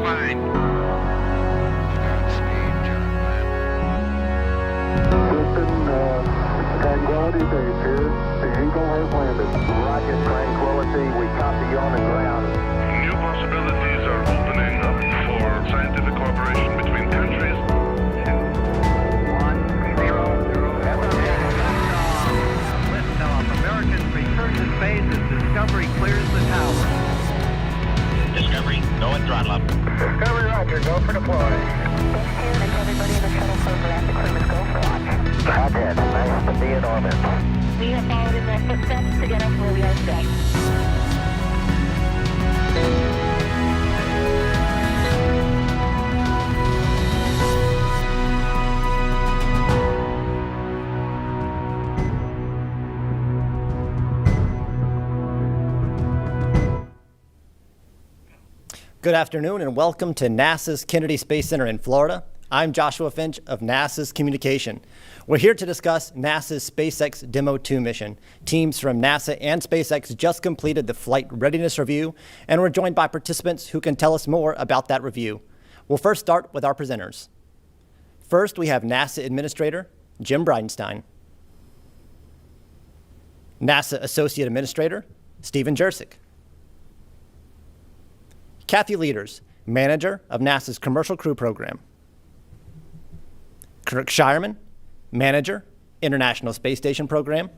fine. Tranquility Base here. The Eagle has landed. Rocket Tranquility, we copy you on the ground. New possibilities are opening up for scientific cooperation between countries. 1, 0, 0. Liftoff. Americans return to space as Discovery clears the tower. Discovery, go and throttle up. Discovery Roger, go for deploy. Everybody in the shuttle program, the crew is go for launch. Roger, nice to be in orbit. We have followed in their footsteps to get us where we are today. Good afternoon and welcome to NASA's Kennedy Space Center in Florida. I'm Joshua Finch of NASA's Communication. We're here to discuss NASA's SpaceX DM-2 mission. Teams from NASA and SpaceX just completed the flight readiness review, and we're joined by participants who can tell us more about that review. We'll first start with our presenters. First, we have NASA Administrator Jim Bridenstine, NASA Associate Administrator Stephen Jersick, Kathy Leaders, Manager of NASA's Commercial Crew Program, Kirk Shireman, Manager, International Space Station Program,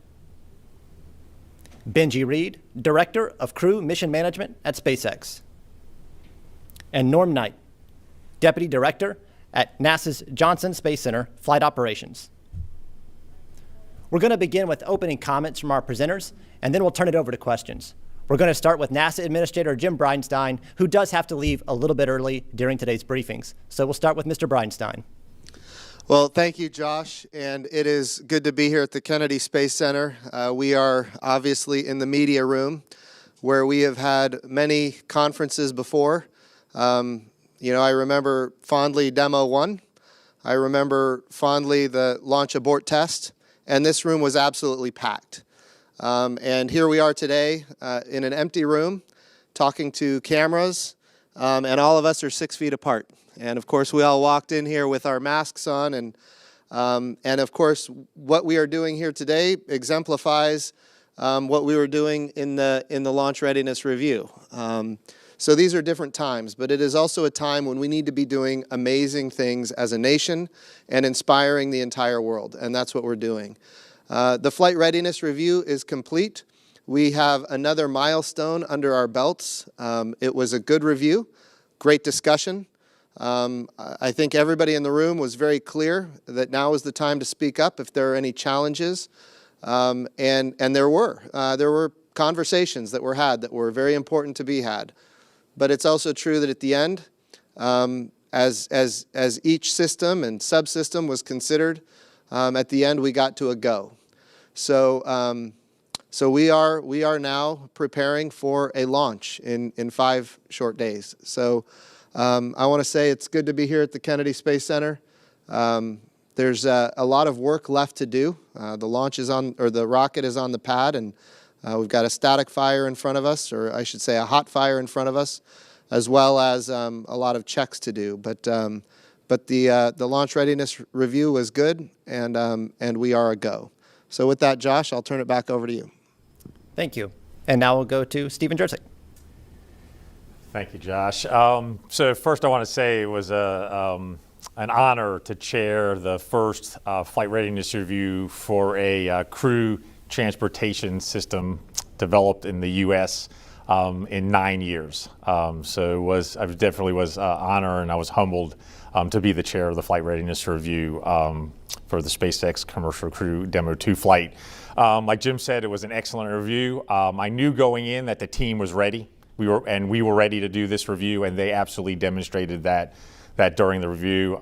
Benji Reed, Director of Crew Mission Management at SpaceX, and Norm Knight, Deputy Director at NASA's Johnson Space Center Flight Operations. We're going to begin with opening comments from our presenters, and then we'll turn it over to questions. We're going to start with NASA Administrator Jim Bridenstine, who does have to leave a little bit early during today's briefings. So we'll start with Mr. Bridenstine. Well, thank you, Josh, and it is good to be here at the Kennedy Space Center. We are obviously in the media room where we have had many conferences before. I remember fondly Demo 1. I remember fondly the launch abort test, and this room was absolutely packed. And here we are today in an empty room talking to cameras, and all of us are 6 feet apart. And of course, we all walked in here with our masks on, and of course, what we are doing here today exemplifies what we were doing in the launch readiness review. So these are different times, but it is also a time when we need to be doing amazing things as a nation and inspiring the entire world, and that's what we're doing. The flight readiness review is complete. We have another milestone under our belts. It was a good review, great discussion. I think everybody in the room was very clear that now is the time to speak up if there are any challenges. And there were conversations that were had that were very important to be had. But it's also true that at the end, as each system and subsystem was considered, at the end we got to a go. So we are now preparing for a launch in 5 short days. So I want to say it's good to be here at the Kennedy Space Center. There's a lot of work left to do. The rocket is on the pad, and we've got a static fire in front of us, or I should say a hot fire in front of us, as well as a lot of checks to do. But the launch readiness review was good, and we are a go. So with that, Josh, I'll turn it back over to you. Thank you. And now we'll go to Stephen Jersick. Thank you, Josh. So first I want to say it was an honor to chair the first flight readiness review for a crew transportation system developed in the U.S. In 9 years. So I definitely was honored, and I was humbled to be the chair of the flight readiness review for the SpaceX Commercial Crew DM-2 flight. Like Jim said, it was an excellent review. I knew going in that the team was ready. We were ready to do this review, and they absolutely demonstrated that during the review.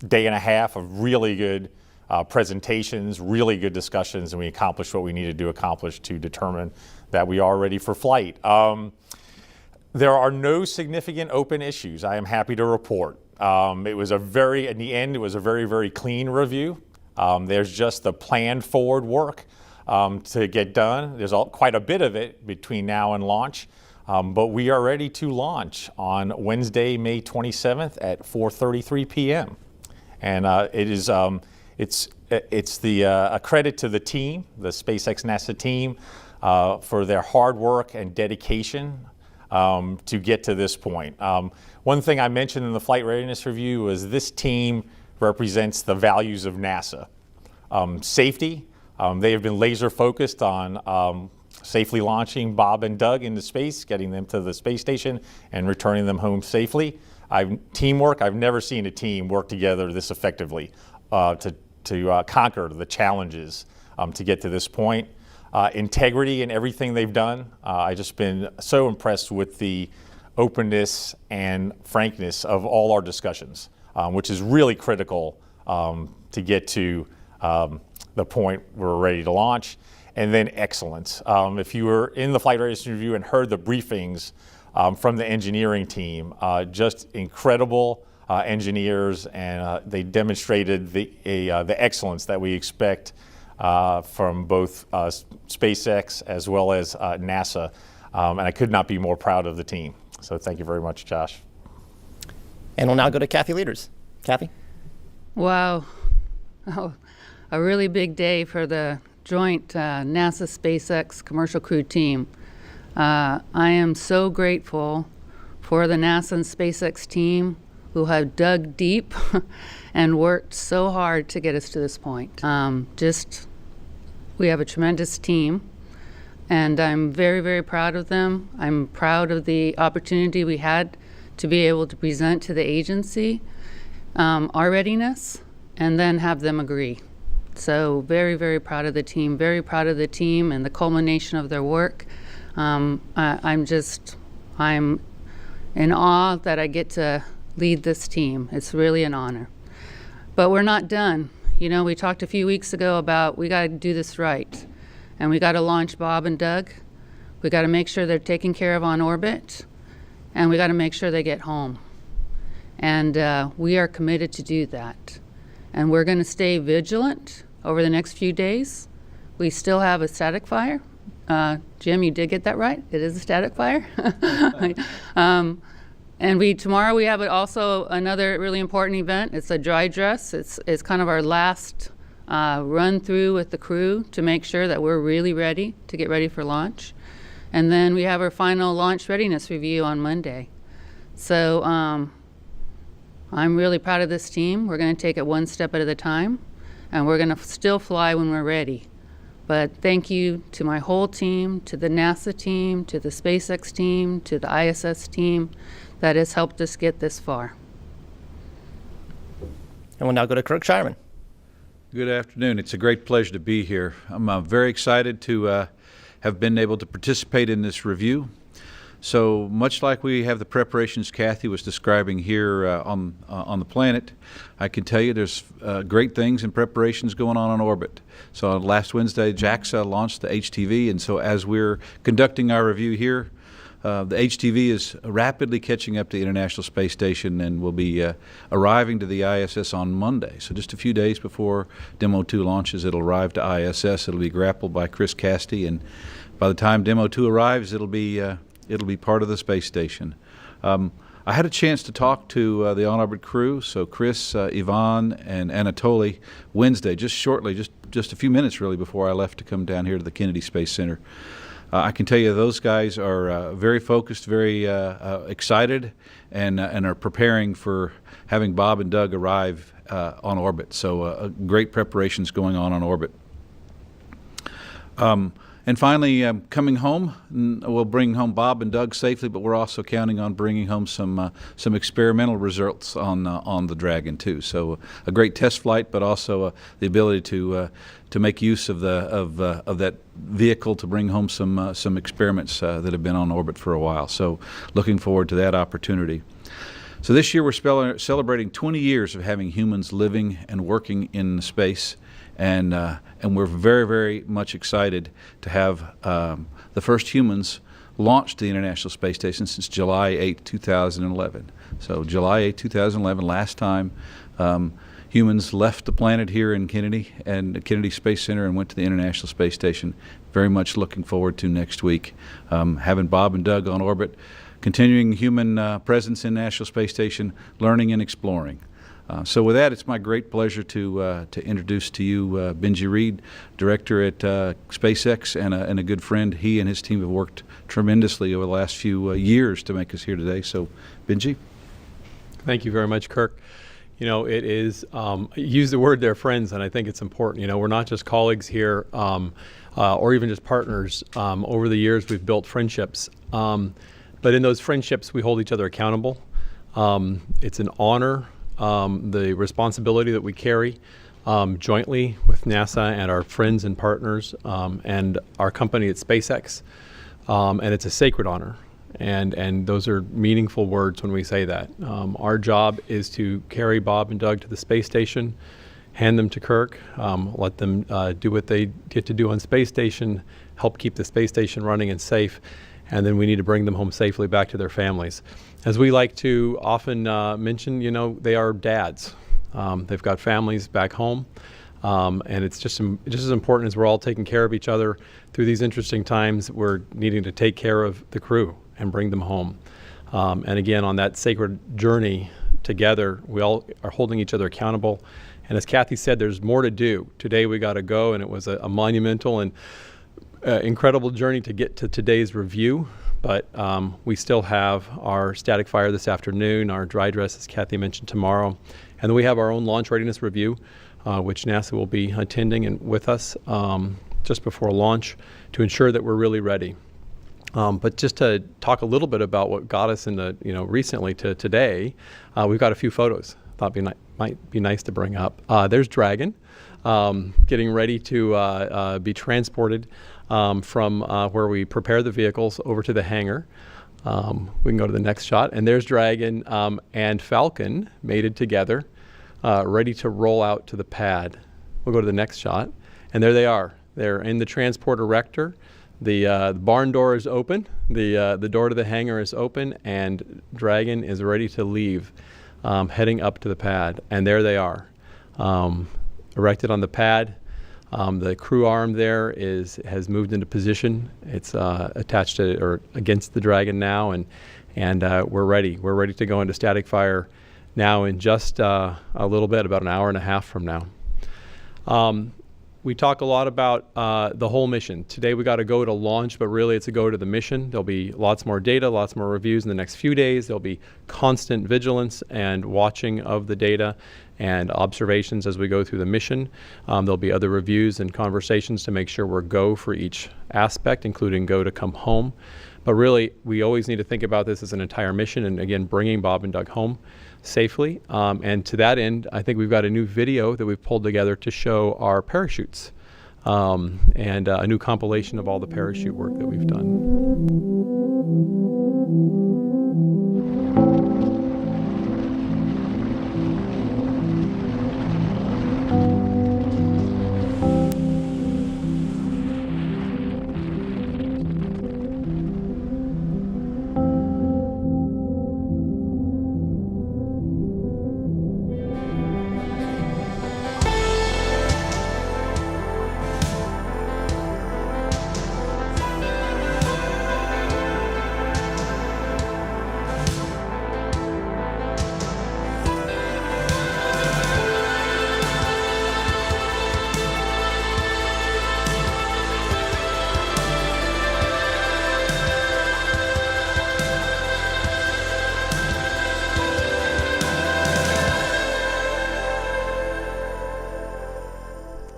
Day and a half of really good presentations, really good discussions, and we accomplished what we needed to accomplish to determine that we are ready for flight. There are no significant open issues, I am happy to report. In the end, it was a very, very clean review. There's just the planned forward work to get done. There's quite a bit of it between now and launch. but we are ready to launch on Wednesday, May 27th at 4:33 p.m. And it's a credit to the team, the SpaceX NASA team, for their hard work and dedication to get to this point. One thing I mentioned in the flight readiness review was this team represents the values of NASA. Safety, they have been laser focused on safely launching Bob and Doug into space, getting them to the space station and returning them home safely. Teamwork, I've never seen a team work together this effectively to conquer the challenges to get to this point. Integrity in everything they've done. I've just been so impressed with the openness and frankness of all our discussions, which is really critical to get to the point we're ready to launch. And then excellence. If you were in the flight readiness review and heard the briefings from the engineering team, just incredible engineers, and they demonstrated the excellence that we expect from both SpaceX as well as NASA. And I could not be more proud of the team. So thank you very much, Josh. And we'll now go to Kathy Leaders. Kathy? Wow. Oh, a really big day for the joint NASA SpaceX commercial crew team. I am so grateful for the NASA and SpaceX team who have dug deep and worked so hard to get us to this point. We have a tremendous team, and I'm very, very proud of them. I'm proud of the opportunity we had to be able to present to the agency our readiness and then have them agree. So very, very proud of the team, very proud of the team and the culmination of their work. I'm in awe that I get to lead this team. It's really an honor. But we're not done. You know, we talked a few weeks ago about we got to do this right. And we got to launch Bob and Doug. We got to make sure they're taken care of on orbit. And we got to make sure they get home. And we are committed to do that. And we're going to stay vigilant over the next few days. We still have a static fire. Jim, you did get that right. It is a static fire. And tomorrow we have also another really important event. It's a dry dress. It's kind of our last run through with the crew to make sure that we're really ready to get ready for launch. And then we have our final launch readiness review on Monday. So I'm really proud of this team. We're going to take it one step at a time, and we're going to still fly when we're ready. But thank you to my whole team, to the NASA team, to the SpaceX team, to the ISS team that has helped us get this far. And we'll now go to Kirk Shireman. Good afternoon. It's a great pleasure to be here. I'm very excited to have been able to participate in this review. So much like we have the preparations Kathy was describing here on the planet, I can tell you there's great things and preparations going on orbit. So last Wednesday, JAXA launched the HTV, and so as we're conducting our review here, the HTV is rapidly catching up to the International Space Station and will be arriving to the ISS on Monday. So just a few days before DM-2 launches, it'll arrive to ISS. It'll be grappled by Chris Casti, and by the time DM-2 arrives, it'll be part of the space station. I had a chance to talk to the on-orbit crew, so Chris, Yvonne, and Anatoly Wednesday, just a few minutes really before I left to come down here to the Kennedy Space Center. I can tell you those guys are very focused, very excited, and are preparing for having Bob and Doug arrive on orbit. So great preparations going on orbit. And finally, coming home, we'll bring home Bob and Doug safely, but we're also counting on bringing home some experimental results on the Dragon too. So a great test flight, but also the ability to make use of that vehicle to bring home some experiments that have been on orbit for a while. So looking forward to that opportunity. So this year we're celebrating 20 years of having humans living and working in space. And we're very, very much excited to have the first humans launched to the International Space Station since July 8, 2011. So July 8, 2011, last time humans left the planet here in Kennedy and the Kennedy Space Center and went to the International Space Station. Very much looking forward to next week having Bob and Doug on orbit, continuing human presence in National Space Station, learning and exploring. So with that, it's my great pleasure to introduce to you Benji Reed, director at SpaceX and a good friend. He and his team have worked tremendously over the last few years to make us here today. So, Benji. Thank you very much, Kirk. You know, it is, use the word they're friends, and I think it's important. You know, we're not just colleagues here or even just partners. Over the years, we've built friendships. But in those friendships, we hold each other accountable. It's an honor. The responsibility that we carry jointly with NASA and our friends and partners and our company at SpaceX, and it's a sacred honor. And those are meaningful words when we say that. Our job is to carry Bob and Doug to the space station, hand them to Kirk, let them do what they get to do on space station, help keep the space station running and safe, and then we need to bring them home safely back to their families. As we like to often mention, you know, they are dads. They've got families back home, and it's just as important as we're all taking care of each other through these interesting times. We're needing to take care of the crew and bring them home. And again, on that sacred journey together, we all are holding each other accountable. And as Kathy said, there's more to do. Today we got to go, and it was a monumental and incredible journey to get to today's review. But we still have our static fire this afternoon, our dry dress, as Kathy mentioned, tomorrow. And then we have our own launch readiness review, which NASA will be attending and with us just before launch to ensure that we're really ready. But just to talk a little bit about what got us into, recently to today, we've got a few photos. Thought might be nice to bring up. There's Dragon getting ready to be transported from where we prepare the vehicles over to the hangar. We can go to the next shot. And there's Dragon and Falcon mated together, ready to roll out to the pad. We'll go to the next shot. And there they are. They're in the transport erector. The barn door is open. The door to the hangar is open. And Dragon is ready to leave, heading up to the pad. And there they are, erected on the pad. The crew arm there has moved into position. It's attached to or against the Dragon now, and we're ready. We're ready to go into static fire now in just a little bit, about an hour and a half from now. We talk a lot about the whole mission. Today we got to go to launch, but really it's a go to the mission. There'll be lots more data, lots more reviews in the next few days. There'll be constant vigilance and watching of the data and observations as we go through the mission. There'll be other reviews and conversations to make sure we're go for each aspect, including go to come home. But really, we always need to think about this as an entire mission, and again, bringing Bob and Doug home safely. And to that end, I think we've got a new video that we've pulled together to show our parachutes and a new compilation of all the parachute work that we've done.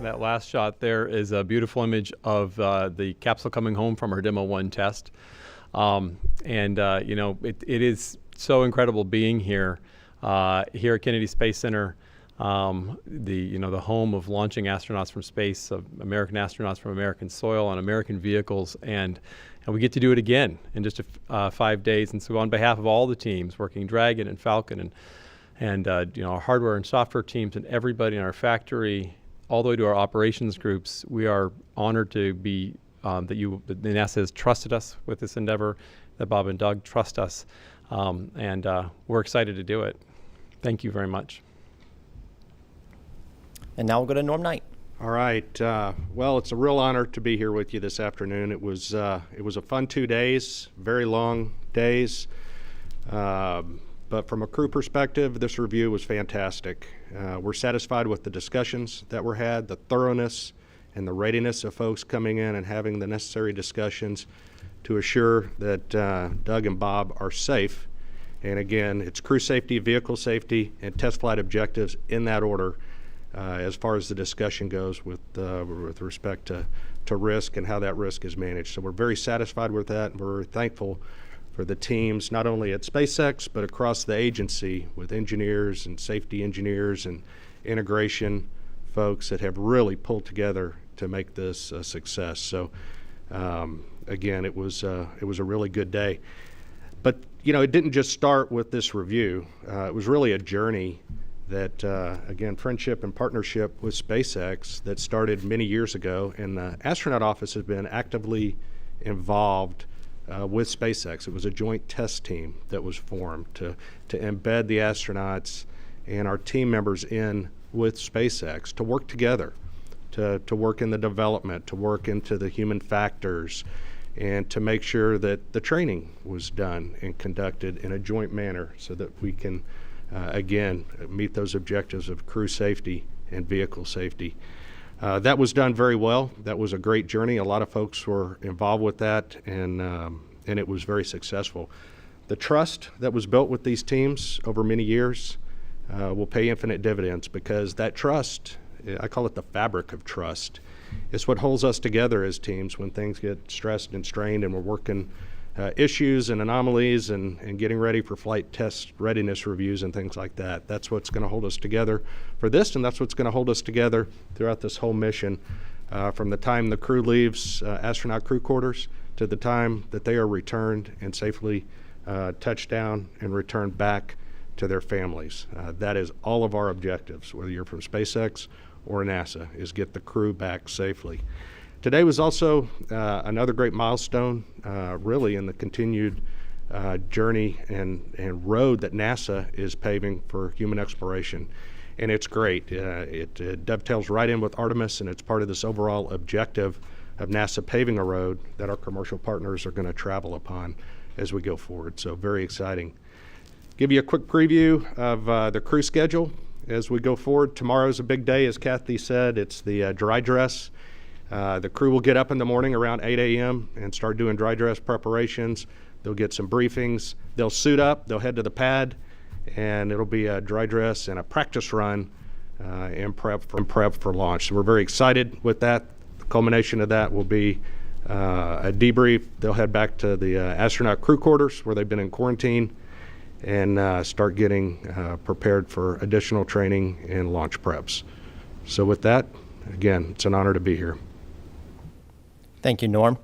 That last shot there is a beautiful image of the capsule coming home from our Demo 1 test. It is so incredible being here at Kennedy Space Center, the home of launching astronauts from space, of American astronauts from American soil on American vehicles, and we get to do it again in just 5 days. And so on behalf of all the teams working Dragon and Falcon and our hardware and software teams and everybody in our factory, all the way to our operations groups, we are honored to be that NASA has trusted us with this endeavor, that Bob and Doug trust us, and we're excited to do it. Thank you very much. And now we'll go to Norm Knight. All right. Well, it's a real honor to be here with you this afternoon. It was a fun 2 days, very long days. But from a crew perspective, this review was fantastic. We're satisfied with the discussions that were had, the thoroughness and the readiness of folks coming in and having the necessary discussions to assure that Doug and Bob are safe. And again, it's crew safety, vehicle safety, and test flight objectives in that order as far as the discussion goes with respect to risk and how that risk is managed. So we're very satisfied with that, and we're thankful for the teams, not only at SpaceX, but across the agency with engineers and safety engineers and integration folks that have really pulled together to make this a success. So again, it was a really good day. But it didn't just start with this review. It was really a journey that, again, friendship and partnership with SpaceX that started many years ago, and the astronaut office has been actively involved with SpaceX. It was a joint test team that was formed to embed the astronauts and our team members in with SpaceX to work together, to work in the development, to work into the human factors, and to make sure that the training was done and conducted in a joint manner so that we can, again, meet those objectives of crew safety and vehicle safety. That was done very well. That was a great journey. A lot of folks were involved with that, and it was very successful. The trust that was built with these teams over many years will pay infinite dividends, because that trust, I call it the fabric of trust, is what holds us together as teams when things get stressed and strained and we're working issues and anomalies and getting ready for flight test readiness reviews and things like that. That's what's going to hold us together for this, and that's what's going to hold us together throughout this whole mission, from the time the crew leaves astronaut crew quarters to the time that they are returned and safely touch down and return back to their families. That is all of our objectives, whether you're from SpaceX or NASA, is get the crew back safely. Today was also another great milestone, really, in the continued journey and road that NASA is paving for human exploration. And it's great. It dovetails right in with Artemis, and it's part of this overall objective of NASA paving a road that our commercial partners are going to travel upon as we go forward. So very exciting. Give you a quick preview of the crew schedule as we go forward. Tomorrow's a big day, as Kathy said. It's the dry dress. The crew will get up in the morning around 8 a.m. and start doing dry dress preparations. They'll get some briefings. They'll suit up. They'll head to the pad, and it'll be a dry dress and a practice run and prep for launch. So we're very excited with that. The culmination of that will be a debrief. They'll head back to the astronaut crew quarters where they've been in quarantine and start getting prepared for additional training and launch preps. So with that, again, it's an honor to be here. Thank you, Norm.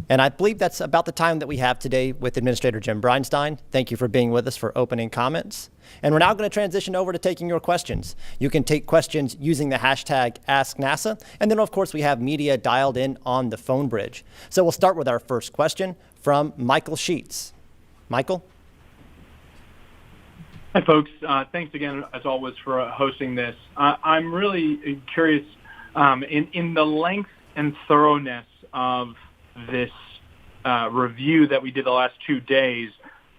And I believe that's about the time that we have today with Administrator Jim Bridenstine. Thank you for being with us for opening comments. And we're now going to transition over to taking your questions. You can take questions using the hashtag AskNASA. And then, of course, we have media dialed in on the phone bridge. So we'll start with our first question from Michael Sheets. Michael? Hi, folks. Thanks again, as always, for hosting this. I'm really curious in the length and thoroughness of this review that we did the last 2 days.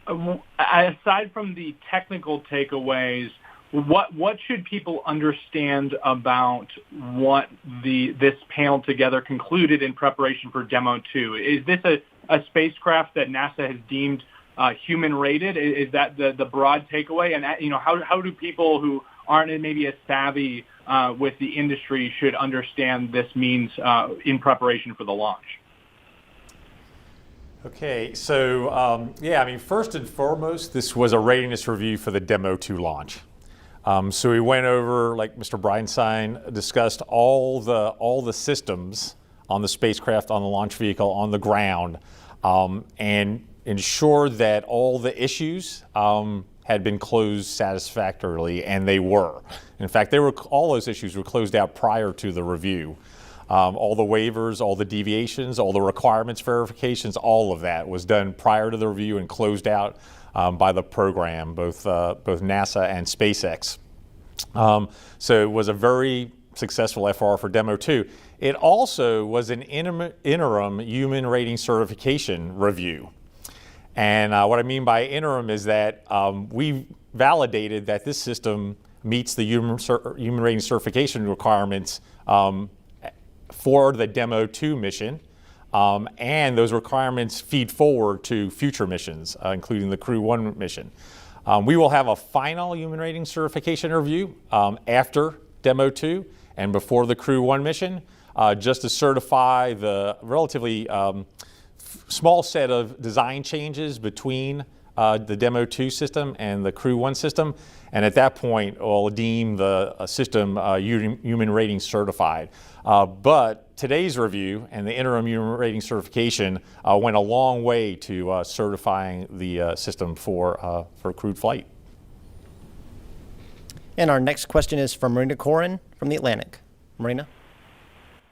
Aside from the technical takeaways, what should people understand about what this panel together concluded in preparation for Demo-2? Is this a spacecraft that NASA has deemed human rated? Is that the broad takeaway? And how do people who aren't maybe as savvy with the industry should understand this means in preparation for the launch? Okay, so first and foremost, this was a readiness review for the Demo-2 launch. So we went over, like Mr. Bridenstine discussed, all the systems on the spacecraft, on the launch vehicle, on the ground, and ensure that all the issues had been closed satisfactorily, and they were. In fact, all those issues were closed out prior to the review. All the waivers, all the deviations, all the requirements verifications, all of that was done prior to the review and closed out by the program, both NASA and SpaceX. So it was a very successful FR for Demo 2. It also was an interim human rating certification review. And what I mean by interim is that we validated that this system meets the human rating certification requirements for the Demo 2 mission. And those requirements feed forward to future missions, including the Crew 1 mission. We will have a final human rating certification review after Demo 2 and before the Crew 1 mission, just to certify the relatively small set of design changes between the Demo 2 system and the Crew 1 system. And at that point, we'll deem the system human rating certified. But today's review and the interim human rating certification went a long way to certifying the system for crewed flight. And our next question is from Marina Corin from The Atlantic. Marina?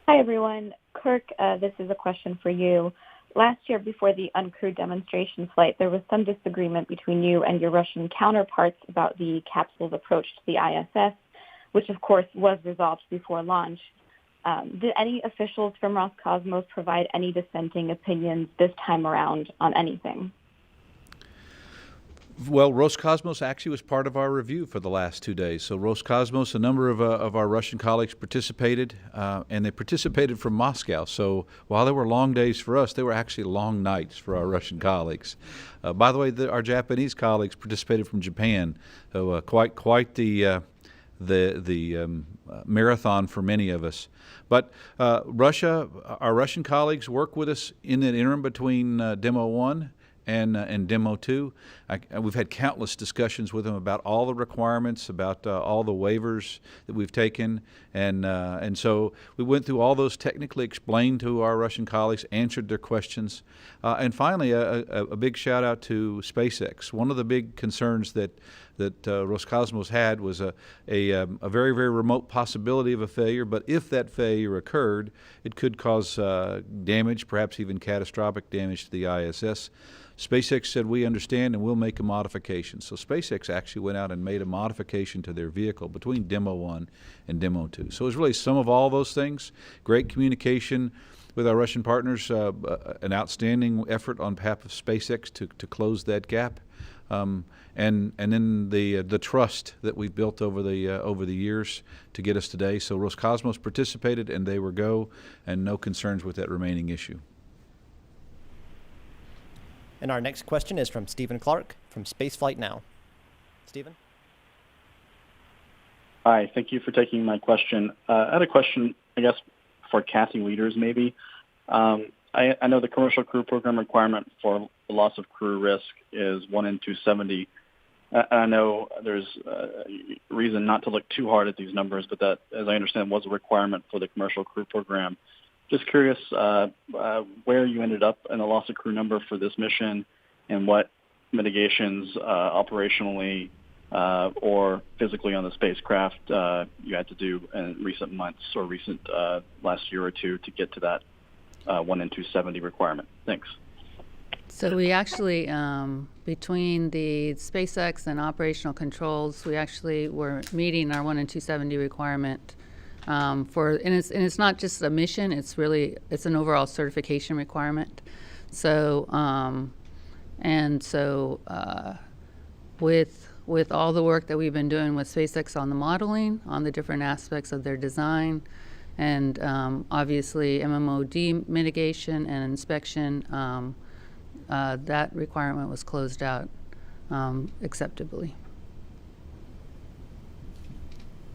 Hi, everyone. Kirk, this is a question for you. Last year, before the uncrewed demonstration flight, there was some disagreement between you and your Russian counterparts about the capsule's approach to the ISS, which, of course, was resolved before launch. Did any officials from Roscosmos provide any dissenting opinions this time around on anything? Well, Roscosmos actually was part of our review for the last 2 days. So Roscosmos, a number of our Russian colleagues participated, and they participated from Moscow. So while there were long days for us, they were actually long nights for our Russian colleagues. By the way, our Japanese colleagues participated from Japan. So quite the marathon for many of us. But our Russian colleagues work with us in that interim between Demo 1 and Demo 2. We've had countless discussions with them about all the requirements, about all the waivers that we've taken, and so we went through all those, technically explained to our Russian colleagues, answered their questions, and finally a big shout out to SpaceX. One of the big concerns that Roscosmos had was a very, very remote possibility of a failure, but if that failure occurred, it could cause damage, perhaps even catastrophic damage to the ISS. SpaceX said, we understand and we'll make a modification. So SpaceX actually went out and made a modification to their vehicle between Demo 1 and Demo 2. So it was really some of all those things. Great communication with our Russian partners, an outstanding effort on behalf of SpaceX to close that gap. And then the trust that we've built over the years to get us today. So Roscosmos participated and they were go, and no concerns with that remaining issue. And our next question is from Stephen Clark from Spaceflight Now. Stephen? Hi, thank you for taking my question. I had a question, I guess, for Kathy leaders maybe. I know the commercial crew program requirement for the loss of crew risk is 1 in 270. I know there's reason not to look too hard at these numbers, but that, as I understand, was a requirement for the commercial crew program. Just curious where you ended up in the loss of crew number for this mission and what mitigations operationally or physically on the spacecraft you had to do in recent months or recent last year or two to get to that 1 in 270 requirement. Thanks. So we actually, between the SpaceX and operational controls, we actually were meeting our 1 in 270 requirement. And it's not just a mission; it's an overall certification requirement. So, with all the work that we've been doing with SpaceX on the modeling, on the different aspects of their design, and obviously MMOD mitigation and inspection, that requirement was closed out acceptably.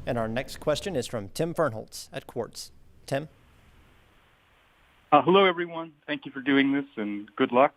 And our next question is from Tim Fernholz at Quartz. Tim? Hello, everyone. Thank you for doing this, and good luck.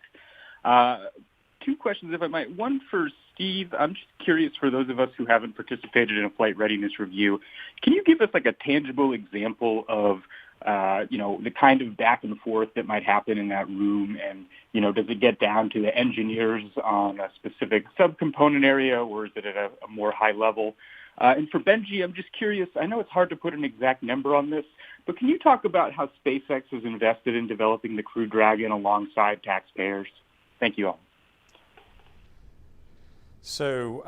2 questions, if I might. One for Steve. I'm just curious, for those of us who haven't participated in a flight readiness review, can you give us like a tangible example of the kind of back and forth that might happen in that room? And, does it get down to the engineers on a specific subcomponent area, or is it at a more high level? And for Benji, I'm just curious, I know it's hard to put an exact number on this, but can you talk about how SpaceX has invested in developing the Crew Dragon alongside taxpayers? Thank you all. So,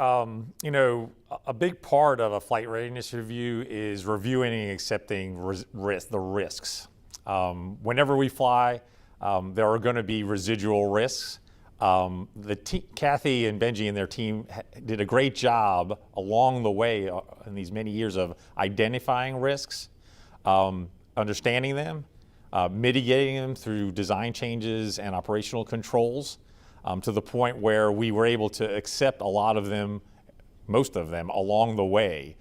a big part of a flight readiness review is reviewing and accepting the risks. Whenever we fly, there are going to be residual risks. Kathy and Benji and their team did a great job along the way in these many years of identifying risks, understanding them, mitigating them through design changes and operational controls, to the point where we were able to accept a lot of them, most of them, along the way.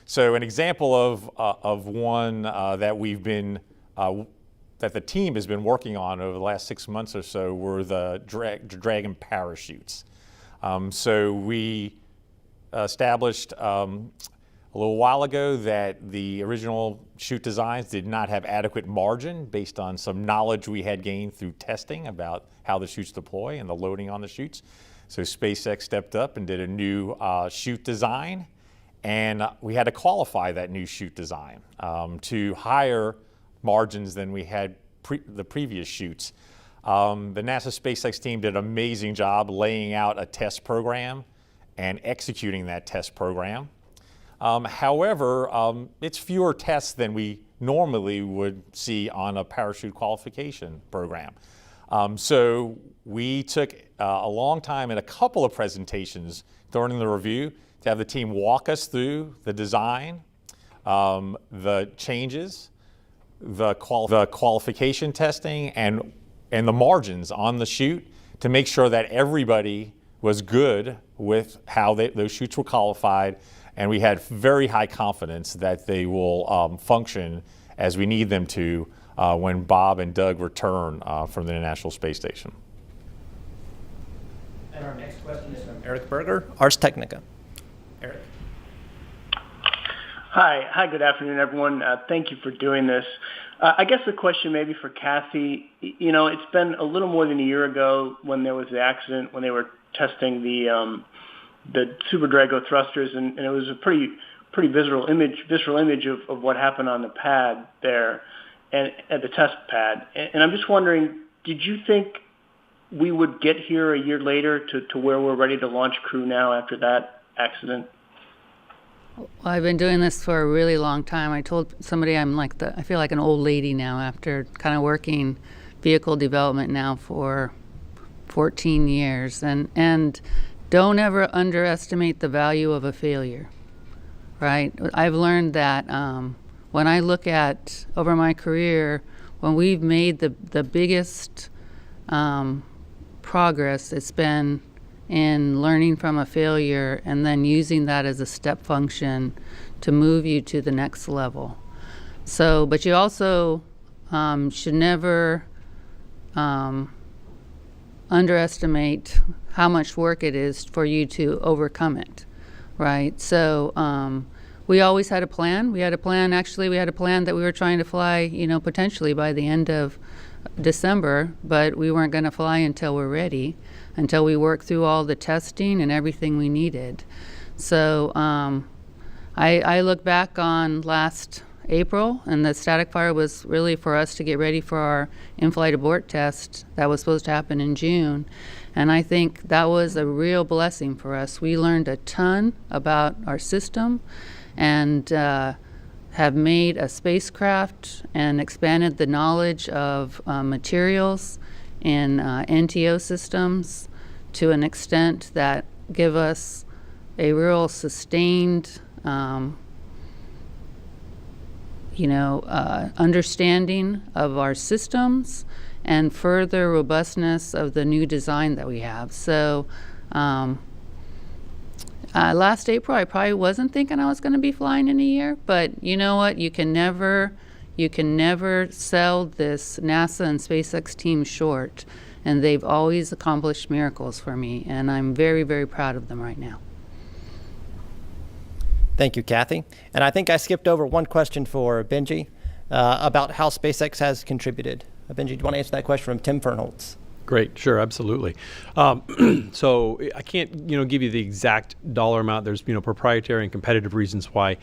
So an example of one that we've been that the team has been working on over the last 6 months or so were the Dragon parachutes. So we established a little while ago that the original chute designs did not have adequate margin based on some knowledge we had gained through testing about how the chutes deploy and the loading on the chutes. So SpaceX stepped up and did a new chute design, and we had to qualify that new chute design to higher margins than we had the previous chutes. The NASA SpaceX team did an amazing job laying out a test program and executing that test program. However, it's fewer tests than we normally would see on a parachute qualification program. So we took a long time and a couple of presentations during the review to have the team walk us through the design, the changes, the qualification testing, and the margins on the chute to make sure that everybody was good with how those chutes were qualified, and we had very high confidence that they will function as we need them to when Bob and Doug return from the International Space Station. And our next question is from Eric Berger, Ars Technica. Eric. Hi, good afternoon, everyone. Thank you for doing this. I guess the question maybe for Kathy, it's been a little more than a year ago when there was the accident, when they were testing the Super Drago thrusters, and it was a pretty visceral image of what happened on the pad there, and at the test pad. And I'm just wondering, did you think we would get here a year later to where we're ready to launch crew now after that accident? Well, I've been doing this for a really long time. I told somebody I feel like an old lady now after kind of working vehicle development now for 14 years. And don't ever underestimate the value of a failure, right? I've learned that when I look at over my career, when we've made the biggest progress, it's been in learning from a failure and then using that as a step function to move you to the next level. So, but you also should never underestimate how much work it is for you to overcome it, right? So we always had a plan. We had a plan that we were trying to fly, potentially by the end of December, but we weren't going to fly until we're ready, until we worked through all the testing and everything we needed. So I look back on last April, and the static fire was really for us to get ready for our in-flight abort test that was supposed to happen in June. And I think that was a real blessing for us. We learned a ton about our system and have made a spacecraft and expanded the knowledge of materials in NTO systems to an extent that give us a real sustained understanding of our systems and further robustness of the new design that we have. So last April, I probably wasn't thinking I was going to be flying in a year, but you know what? You can never sell this NASA and SpaceX team short, and they've always accomplished miracles for me, and I'm very, very proud of them right now. Thank you, Kathy. And I think I skipped over one question for Benji about how SpaceX has contributed. Benji, do you want to answer that question from Tim Fernholz? Great, sure, absolutely. So I can't, give you the exact dollar amount. There's, proprietary and competitive reasons why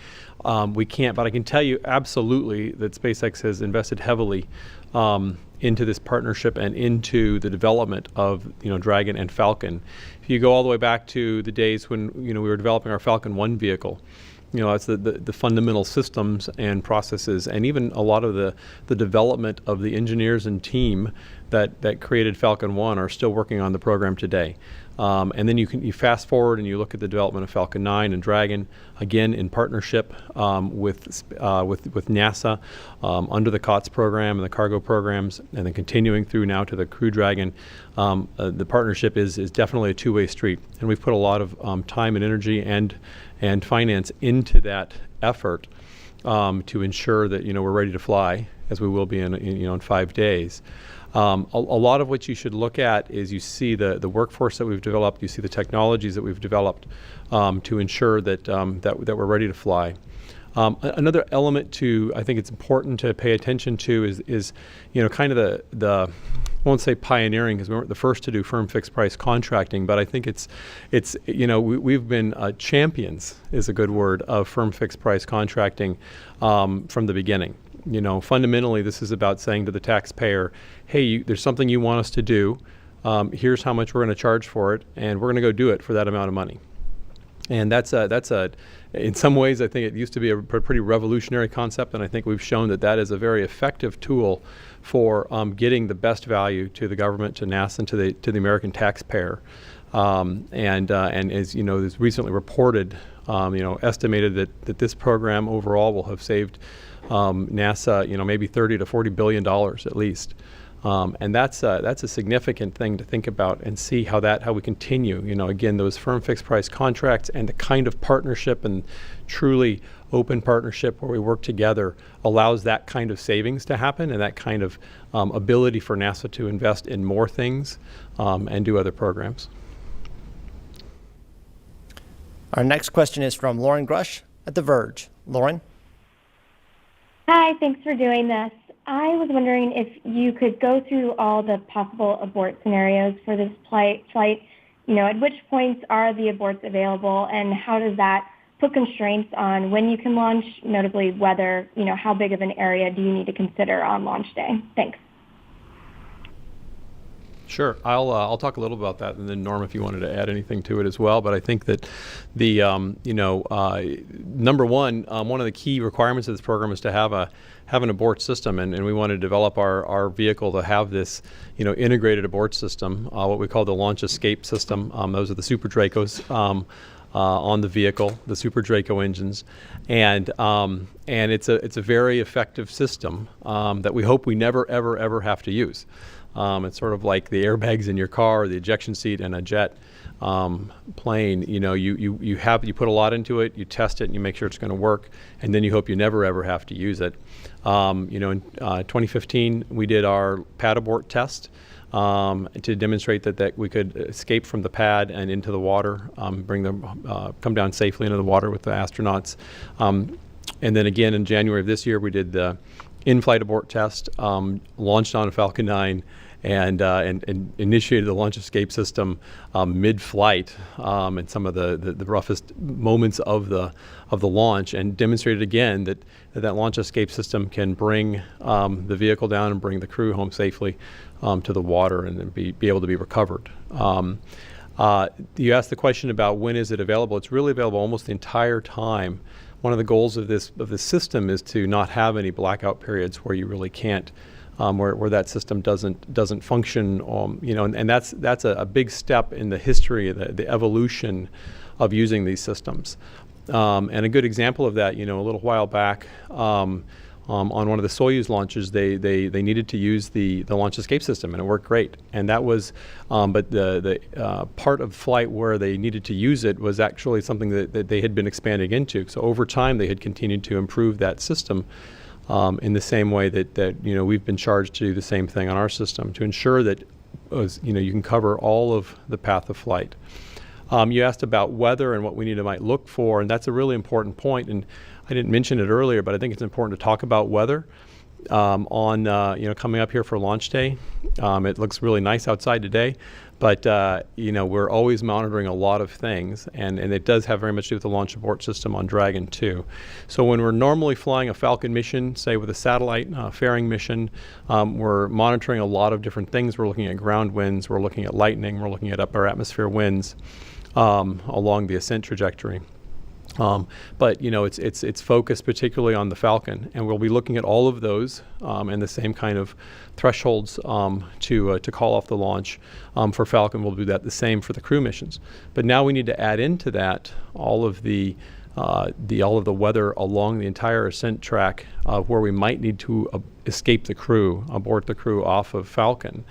we can't. But I can tell you absolutely that SpaceX has invested heavily into this partnership and into the development of Dragon and Falcon. If you go all the way back to the days when we were developing our Falcon 1 vehicle, it's the fundamental systems and processes, and even a lot of the development of the engineers and team that created Falcon 1 are still working on the program today. And then you fast forward and you look at the development of Falcon 9 and Dragon, again in partnership with NASA under the COTS program and the cargo programs, and then continuing through now to the Crew Dragon. The partnership is definitely a two-way street, and we've put a lot of time and energy and finance into that effort to ensure that we're ready to fly, as we will be in 5 days. A lot of what you should look at is you see the workforce that we've developed, you see the technologies that we've developed to ensure that we're ready to fly. Another element I think it's important to pay attention to is kind of the I won't say pioneering, because we weren't the first to do firm fixed price contracting, but I think we've been champions, is a good word, of firm fixed price contracting from the beginning. Fundamentally, this is about saying to the taxpayer, hey, there's something you want us to do. Here's how much we're going to charge for it, and we're going to go do it for that amount of money. And that's in some ways, I think it used to be a pretty revolutionary concept, and I think we've shown that is a very effective tool for getting the best value to the government, to NASA, and to the American taxpayer. And as is recently reported, estimated that this program overall will have saved NASA, maybe $30 to $40 billion at least. And that's a significant thing to think about and see how we continue. Again, those firm fixed price contracts and the kind of partnership and truly open partnership where we work together allows that kind of savings to happen, and that kind of ability for NASA to invest in more things and do other programs. Our next question is from Lauren Grush at The Verge. Lauren? Hi, thanks for doing this. I was wondering if you could go through all the possible abort scenarios for this flight. At which points are the aborts available, and how does that put constraints on when you can launch, notably whether, how big of an area do you need to consider on launch day? Thanks. Sure. I'll talk a little about that, and then Norm, if you wanted to add anything to it as well. But I think that the number one of the key requirements of this program is to have an abort system, and we want to develop our vehicle to have this integrated abort system, what we call the launch escape system. Those are the Super Dracos on the vehicle, the Super Draco engines, and it's a very effective system that we hope we never ever have to use. It's sort of like the airbags in your car, or the ejection seat in a jet plane. You put a lot into it, you test it, and you make sure it's going to work, and then you hope you never ever have to use it. In 2015, we did our pad abort test to demonstrate that we could escape from the pad and into the water, come down safely into the water with the astronauts. And then again in January of this year, we did the in-flight abort test, launched on a Falcon 9, and initiated the launch escape system mid-flight in some of the roughest moments of the launch, and demonstrated again that launch escape system can bring the vehicle down and bring the crew home safely to the water and be able to be recovered. You asked the question about when is it available. It's really available almost the entire time. One of the goals of this system is to not have any blackout periods where you really can't, where that system doesn't function. And that's a big step in the history, the evolution of using these systems. And a good example of that, a little while back, on one of the Soyuz launches, they needed to use the launch escape system, and it worked great. And that was, but the part of flight where they needed to use it was actually something that they had been expanding into. So over time, they had continued to improve that system in the same way that we've been charged to do the same thing on our system to ensure that you can cover all of the path of flight. You asked about weather and what we might look for, and that's a really important point. And I didn't mention it earlier, but I think it's important to talk about weather. on coming up here for launch day. It looks really nice outside today, but we're always monitoring a lot of things, and it does have very much to do with the launch abort system on Dragon 2. So when we're normally flying a Falcon mission, say with a satellite fairing mission, we're monitoring a lot of different things. We're looking at ground winds, we're looking at lightning, we're looking at upper atmosphere winds along the ascent trajectory. But it's focused particularly on the Falcon, and we'll be looking at all of those and the same kind of thresholds to call off the launch. For Falcon, we'll do that the same for the crew missions. But now we need to add into that all of the weather along the entire ascent track where we might need to escape the crew, abort the crew off of Falcon.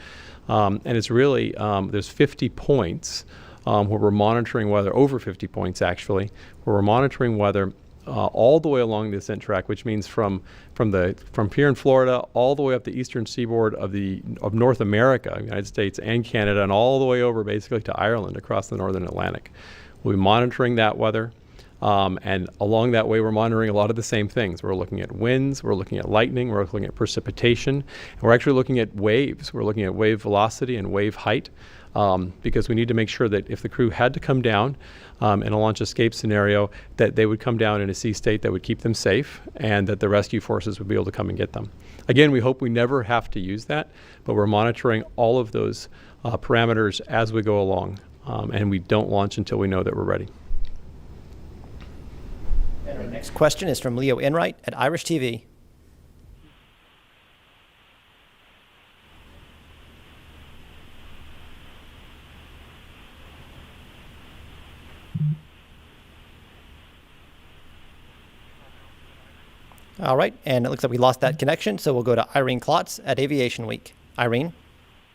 And it's really there's 50 points. Where we're monitoring weather, over 50 points actually, where we're monitoring weather all the way along the ascent track, which means from here in Florida all the way up the eastern seaboard of North America, United States and Canada, and all the way over basically to Ireland across the northern Atlantic. We'll be monitoring that weather, and along that way we're monitoring a lot of the same things. We're looking at winds, we're looking at lightning, we're looking at precipitation, and we're actually looking at waves. We're looking at wave velocity and wave height. Because we need to make sure that if the crew had to come down in a launch escape scenario, that they would come down in a sea state that would keep them safe, and that the rescue forces would be able to come and get them. Again, we hope we never have to use that, but we're monitoring all of those parameters as we go along, and we don't launch until we know that we're ready. And our next question is from Leo Enright at Irish TV. All right, and it looks like we lost that connection, so we'll go to Irene Klotz at Aviation Week. Irene?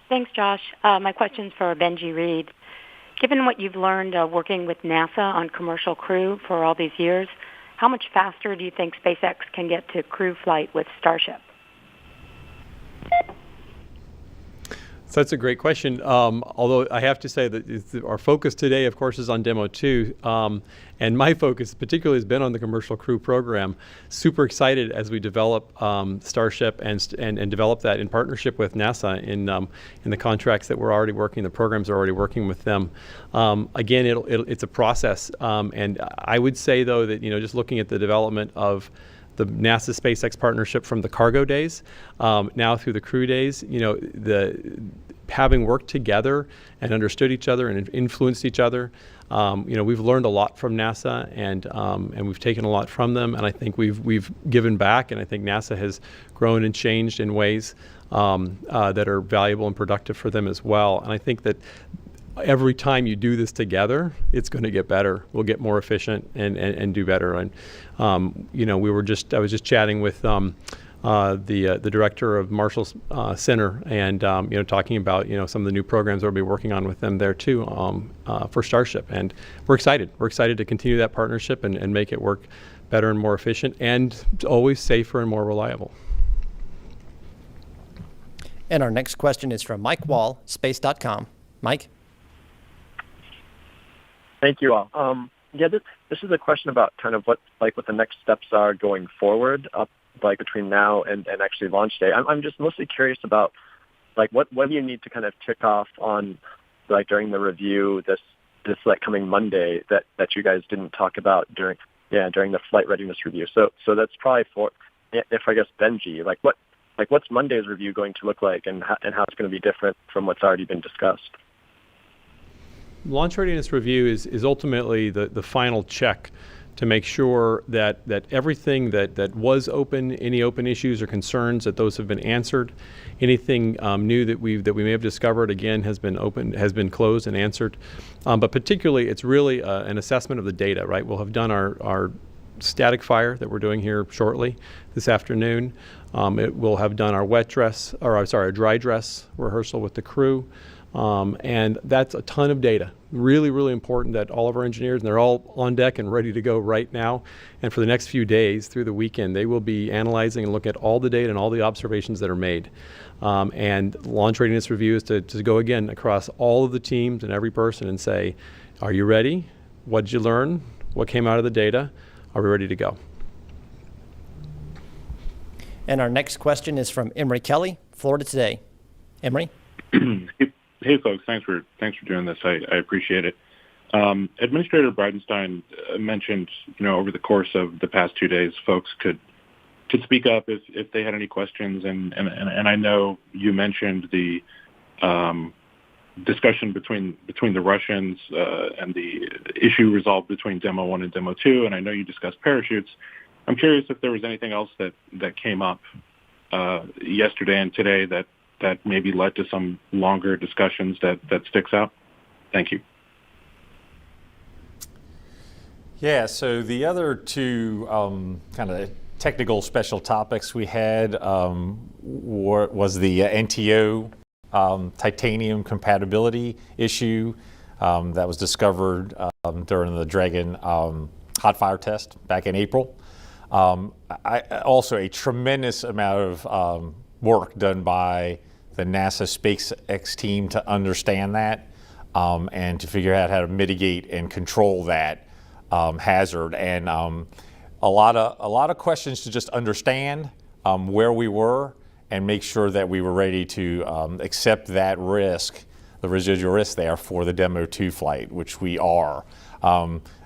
Thanks, Josh. My question's for Benji Reed. Given what you've learned working with NASA on commercial crew for all these years, how much faster do you think SpaceX can get to crew flight with Starship? So that's a great question. Although I have to say that our focus today, of course, is on Demo 2. And my focus particularly has been on the commercial crew program. Super excited as we develop Starship and develop that in partnership with NASA in the contracts that we're already working, the programs are already working with them. Again, it's a process. And I would say, though, that just looking at the development of the NASA SpaceX partnership from the cargo days, now through the crew days, having worked together and understood each other and influenced each other, we've learned a lot from NASA, and we've taken a lot from them, and I think we've given back, and I think NASA has grown and changed in ways that are valuable and productive for them as well. And I think that every time you do this together, it's going to get better. We'll get more efficient and do better. And I was just chatting with the director of Marshall's Center, and talking about some of the new programs we'll be working on with them there too for Starship. And we're excited. We're excited to continue that partnership and make it work better and more efficient, and always safer and more reliable. And our next question is from Mike Wall, space.com. Mike? Thank you all. This is a question about kind of what the next steps are going forward, between now and actually launch day. I'm just mostly curious about what do you need to kind of tick off on during the review this coming Monday that you guys didn't talk about during the flight readiness review. So that's probably for I guess Benji, what's Monday's review going to look like, and how it's going to be different from what's already been discussed. Launch readiness review is ultimately the final check to make sure that everything that was open, any open issues or concerns, that those have been answered. Anything new that we may have discovered, again, has been closed and answered. But particularly, it's really an assessment of the data, right? We'll have done our static fire that we're doing here shortly this afternoon. We'll have done our dry dress rehearsal with the crew. And that's a ton of data. Really, really important that all of our engineers, and they're all on deck and ready to go right now. And for the next few days through the weekend, they will be analyzing and looking at all the data and all the observations that are made. And launch readiness review is to go again across all of the teams and every person and say, are you ready? What did you learn? What came out of the data? Are we ready to go? And our next question is from Emory Kelly, Florida Today. Emory? Hey, folks. Thanks for doing this. I appreciate it. Administrator Bridenstine mentioned, over the course of the past 2 days, folks could speak up if they had any questions, and I know you mentioned the discussion between the Russians and the issue resolved between Demo 1 and Demo 2, and I know you discussed parachutes. I'm curious if there was anything else that came up yesterday and today that maybe led to some longer discussions that sticks out. Thank you. Yeah, so the other two kind of technical special topics we had was the NTO titanium compatibility issue that was discovered during the Dragon hot fire test back in April. Also a tremendous amount of work done by the NASA SpaceX team to understand that and to figure out how to mitigate and control that hazard, and a lot of questions to just understand where we were and make sure that we were ready to accept that risk, the residual risk there for the Demo 2 flight, which we are.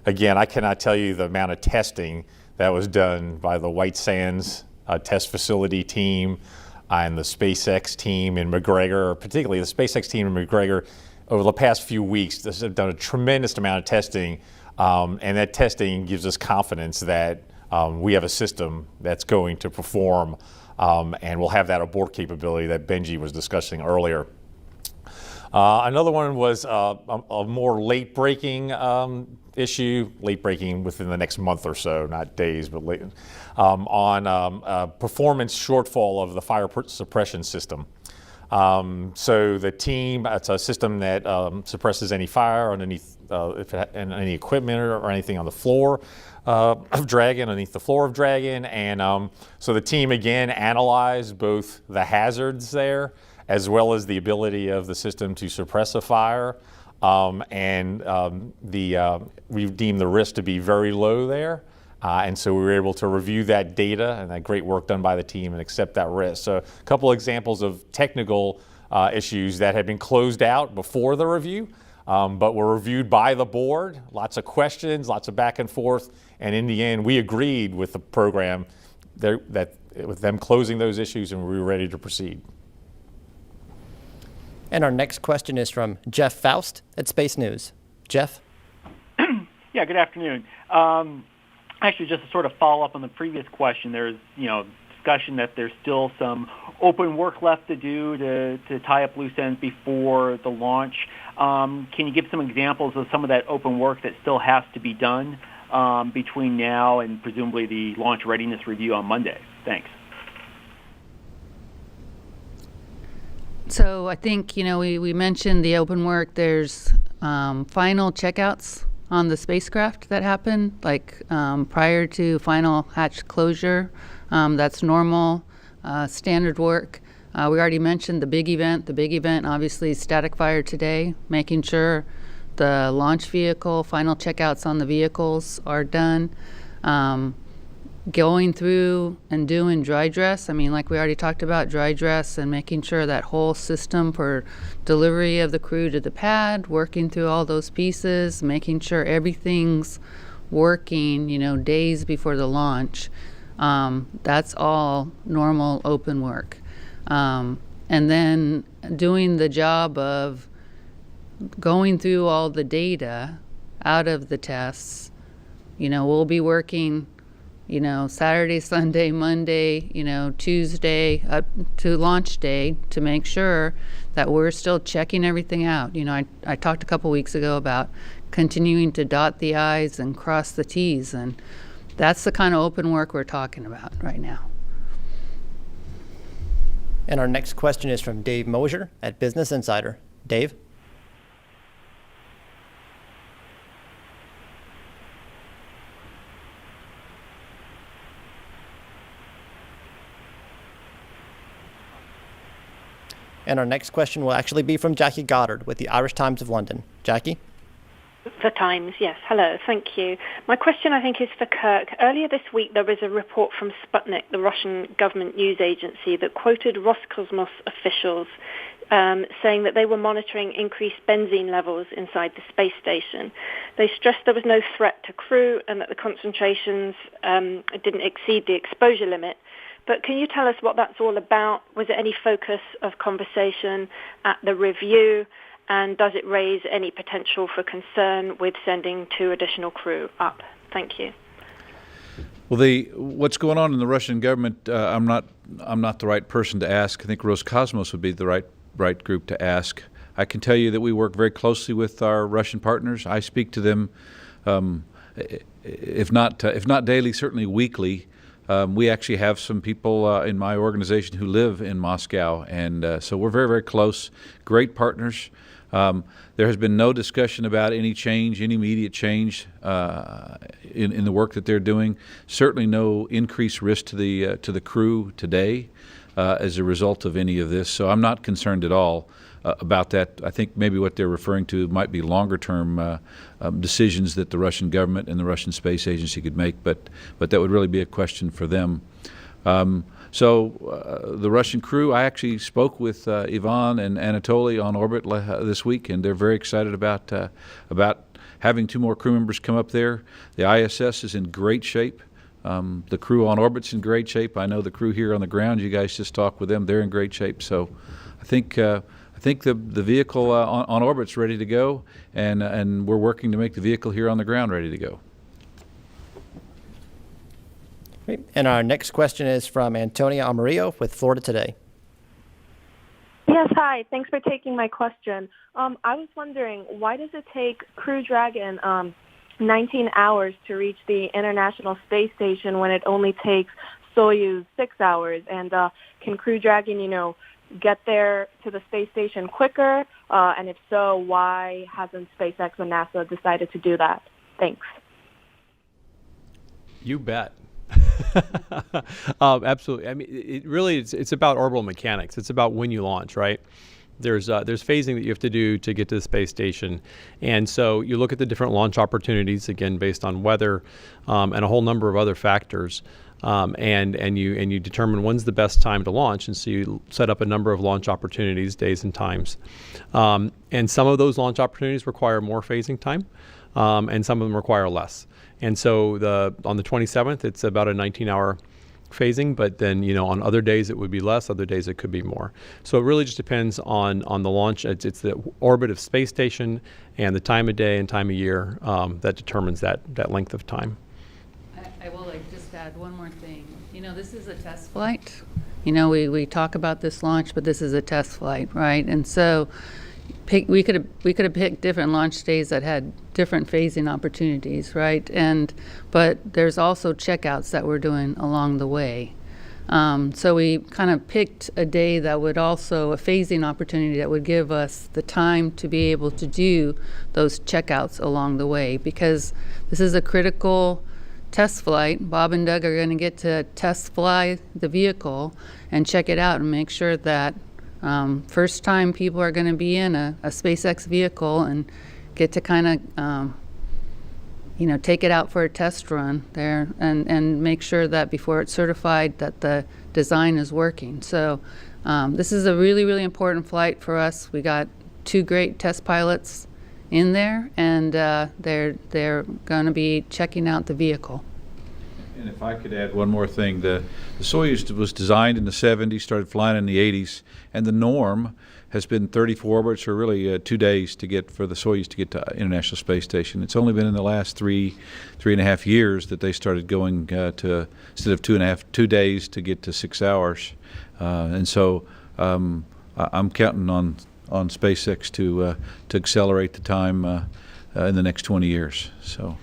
Again, I cannot tell you the amount of testing that was done by the White Sands test facility team and the SpaceX team in McGregor, particularly the SpaceX team in McGregor, over the past few weeks. This has done a tremendous amount of testing, and that testing gives us confidence that we have a system that's going to perform, and we'll have that abort capability that Benji was discussing earlier. Another one was a more late-breaking issue, late-breaking within the next month or so, not days, but late, on performance shortfall of the fire suppression system. So the team, it's a system that suppresses any fire underneath any equipment or anything on the floor of Dragon, underneath the floor of Dragon. And so the team again analyzed both the hazards there as well as the ability of the system to suppress a fire. We deemed the risk to be very low there. And so we were able to review that data and that great work done by the team and accept that risk. So a couple examples of technical issues that had been closed out before the review, but were reviewed by the board. Lots of questions, lots of back and forth. And in the end, we agreed with the program that with them closing those issues, and we were ready to proceed. And our next question is from Jeff Faust at Space News. Jeff? Yeah, good afternoon. Actually, just to sort of follow up on the previous question, there's discussion that there's still some open work left to do to tie up loose ends before the launch. Can you give some examples of some of that open work that still has to be done between now and presumably the launch readiness review on Monday? Thanks. So I think, we mentioned the open work. There's final checkouts on the spacecraft that happen, like prior to final hatch closure. That's normal, standard work. We already mentioned the big event. The big event, obviously, static fire today, making sure the launch vehicle, final checkouts on the vehicles are done. Going through and doing dry dress. I mean, like we already talked about, dry dress and making sure that whole system for delivery of the crew to the pad, working through all those pieces, making sure everything's working, days before the launch. That's all normal open work. And then doing the job of going through all the data out of the tests. We'll be working Saturday, Sunday, Monday, Tuesday up to launch day to make sure that we're still checking everything out. I talked a couple weeks ago about continuing to dot the I's and cross the T's, and that's the kind of open work we're talking about right now. And our next question is from Dave Mosier at Business Insider. Dave? And our next question will actually be from Jackie Goddard with the Irish Times of London. Jackie? The Times, yes. Hello, thank you. My question, I think, is for Kirk. Earlier this week, there was a report from Sputnik, the Russian government news agency, that quoted Roscosmos officials saying that they were monitoring increased benzene levels inside the space station. They stressed there was no threat to crew and that the concentrations didn't exceed the exposure limit. But can you tell us what that's all about? Was there any focus of conversation at the review? And does it raise any potential for concern with sending 2 additional crew up? Thank you. Well, what's going on in the Russian government, I'm not the right person to ask. I think Roscosmos would be the right group to ask. I can tell you that we work very closely with our Russian partners. I speak to them, if not daily, certainly weekly. We actually have some people in my organization who live in Moscow, and so we're very, very close, great partners. There has been no discussion about any immediate change in the work that they're doing. Certainly no increased risk to the crew today as a result of any of this. So I'm not concerned at all about that. I think maybe what they're referring to might be longer-term decisions that the Russian government and the Russian Space Agency could make, but that would really be a question for them. So the Russian crew, I actually spoke with Ivan and Anatoly on orbit this week, and they're very excited about having 2 more crew members come up there. The ISS is in great shape. The crew on orbit's in great shape. I know the crew here on the ground, you guys just talked with them, they're in great shape. So I think the vehicle on orbit's ready to go, and we're working to make the vehicle here on the ground ready to go. Great. And our next question is from Antonia Amarillo with Florida Today. Yes, hi. Thanks for taking my question. I was wondering, why does it take Crew Dragon 19 hours to reach the International Space Station when it only takes Soyuz 6 hours? And can Crew Dragon, get there to the space station quicker? And if so, why hasn't SpaceX and NASA decided to do that? Thanks. You bet. Absolutely. I mean, it's about orbital mechanics. It's about when you launch, right? There's phasing that you have to do to get to the space station, and so you look at the different launch opportunities, again based on weather and a whole number of other factors, and you determine when's the best time to launch, and so you set up a number of launch opportunities, days and times, and some of those launch opportunities require more phasing time, and some of them require less. And so on the 27th, it's about a 19-hour phasing, but then on other days it would be less, other days it could be more. So it really just depends on the launch. It's the orbit of space station and the time of day and time of year that determines that length of time. I will just add one more thing. This is a test flight. We talk about this launch, but this is a test flight, right? And so we could have picked different launch days that had different phasing opportunities, right? But there's also checkouts that we're doing along the way. So we kind of picked a day that would also a phasing opportunity that would give us the time to be able to do those checkouts along the way, because this is a critical test flight. Bob and Doug are going to get to test fly the vehicle and check it out and make sure that first time people are going to be in a SpaceX vehicle and get to kind of take it out for a test run there and make sure that before it's certified that the design is working. So this is a really, really important flight for us. We got 2 great test pilots in there, and they're going to be checking out the vehicle. And if I could add one more thing, the Soyuz was designed in the 70s, started flying in the 80s, and the norm has been 34 orbits, or really 2 days for the Soyuz to get to International Space Station. It's only been in the last three and a half years that they started going to, instead of 2 days, to get to 6 hours. And so I'm counting on SpaceX to accelerate the time in the next 20 years. So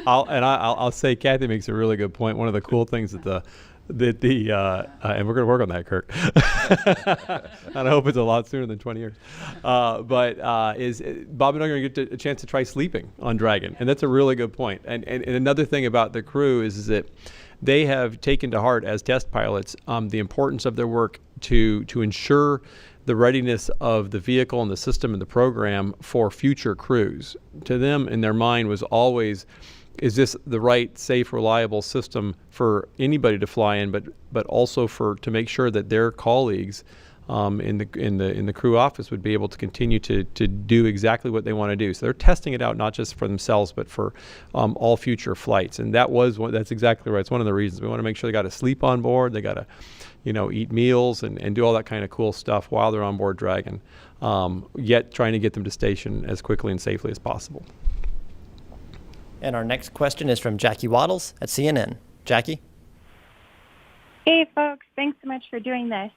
I'll say Kathy makes a really good point. One of the cool things that and we're going to work on that, Kirk. And I hope it's a lot sooner than 20 years. Is Bob and I are going to get a chance to try sleeping on Dragon, and that's a really good point. And another thing about the crew is that they have taken to heart as test pilots the importance of their work to ensure the readiness of the vehicle and the system and the program for future crews. To them, in their mind, was always, is this the right, safe, reliable system for anybody to fly in, but also to make sure that their colleagues in the crew office would be able to continue to do exactly what they want to do. So they're testing it out not just for themselves, but for all future flights. And that's exactly right. It's one of the reasons we want to make sure they got to sleep on board, they got to, eat meals and do all that kind of cool stuff while they're on board Dragon, yet trying to get them to station as quickly and safely as possible. And our next question is from Jackie Waddles at CNN. Jackie? Hey, folks. Thanks so much for doing this.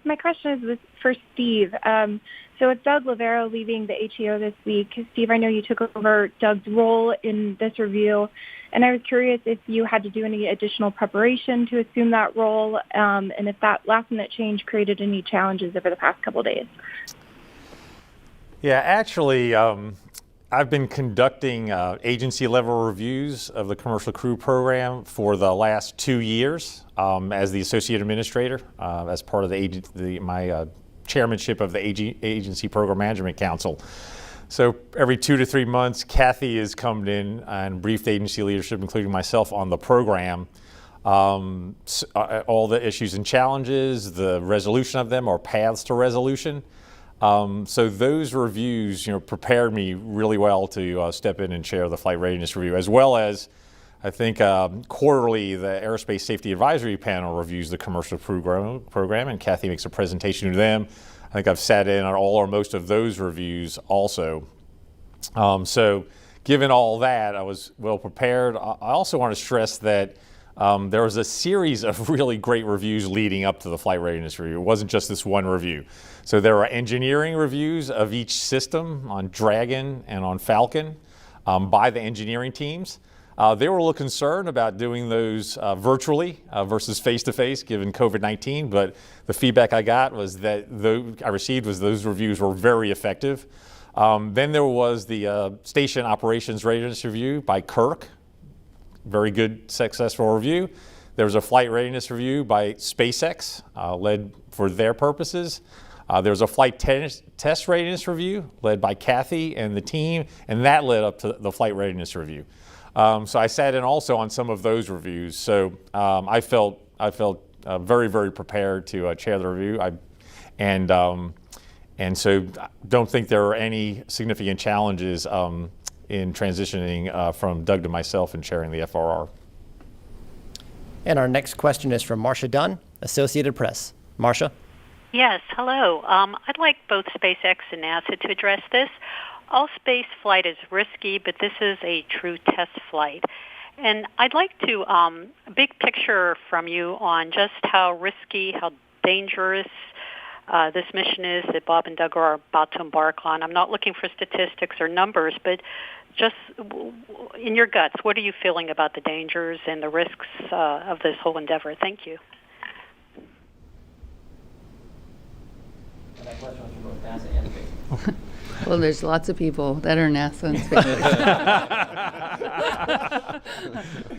My question is for Steve. So with Doug Lavero leaving the HEO this week, Steve, I know you took over Doug's role in this review, and I was curious if you had to do any additional preparation to assume that role, and if that last-minute change created any challenges over the past couple of days. Yeah, actually, I've been conducting agency-level reviews of the Commercial Crew Program for the last 2 years as the Associate Administrator, as part of my chairmanship of the Agency Program Management Council. So every 2 to 3 months, Kathy has come in and briefed agency leadership, including myself, on the program. All the issues and challenges, the resolution of them, or paths to resolution. So those reviews, prepared me really well to step in and chair the Flight Readiness Review, as well as, I think, quarterly, the Aerospace Safety Advisory Panel reviews the commercial program, and Kathy makes a presentation to them. I think I've sat in on all or most of those reviews also. So given all that, I was well prepared. I also want to stress that there was a series of really great reviews leading up to the Flight Readiness Review. It wasn't just this one review. So there were engineering reviews of each system on Dragon and on Falcon by the engineering teams. They were a little concerned about doing those virtually versus face-to-face given COVID-19, but the feedback I got was that those reviews were very effective. Then there was the Station Operations Readiness Review by Kirk. Very good, successful review. There was a Flight Readiness Review by SpaceX, led for their purposes. There was a Flight Test Readiness Review led by Kathy and the team, and that led up to the Flight Readiness Review. So I sat in also on some of those reviews. So I felt very, very prepared to chair the review. And so don't think there were any significant challenges in transitioning from Doug to myself and chairing the FRR. And our next question is from Marcia Dunn, Associated Press. Marcia? Yes, hello. I'd like both SpaceX and NASA to address this. All space flight is risky, but this is a true test flight. And I'd like to, a big picture from you on just how risky, how dangerous this mission is that Bob and Doug are about to embark on. I'm not looking for statistics or numbers, but just in your guts, what are you feeling about the dangers and the risks of this whole endeavor? Thank you. Well, there's lots of people that are NASA and SpaceX.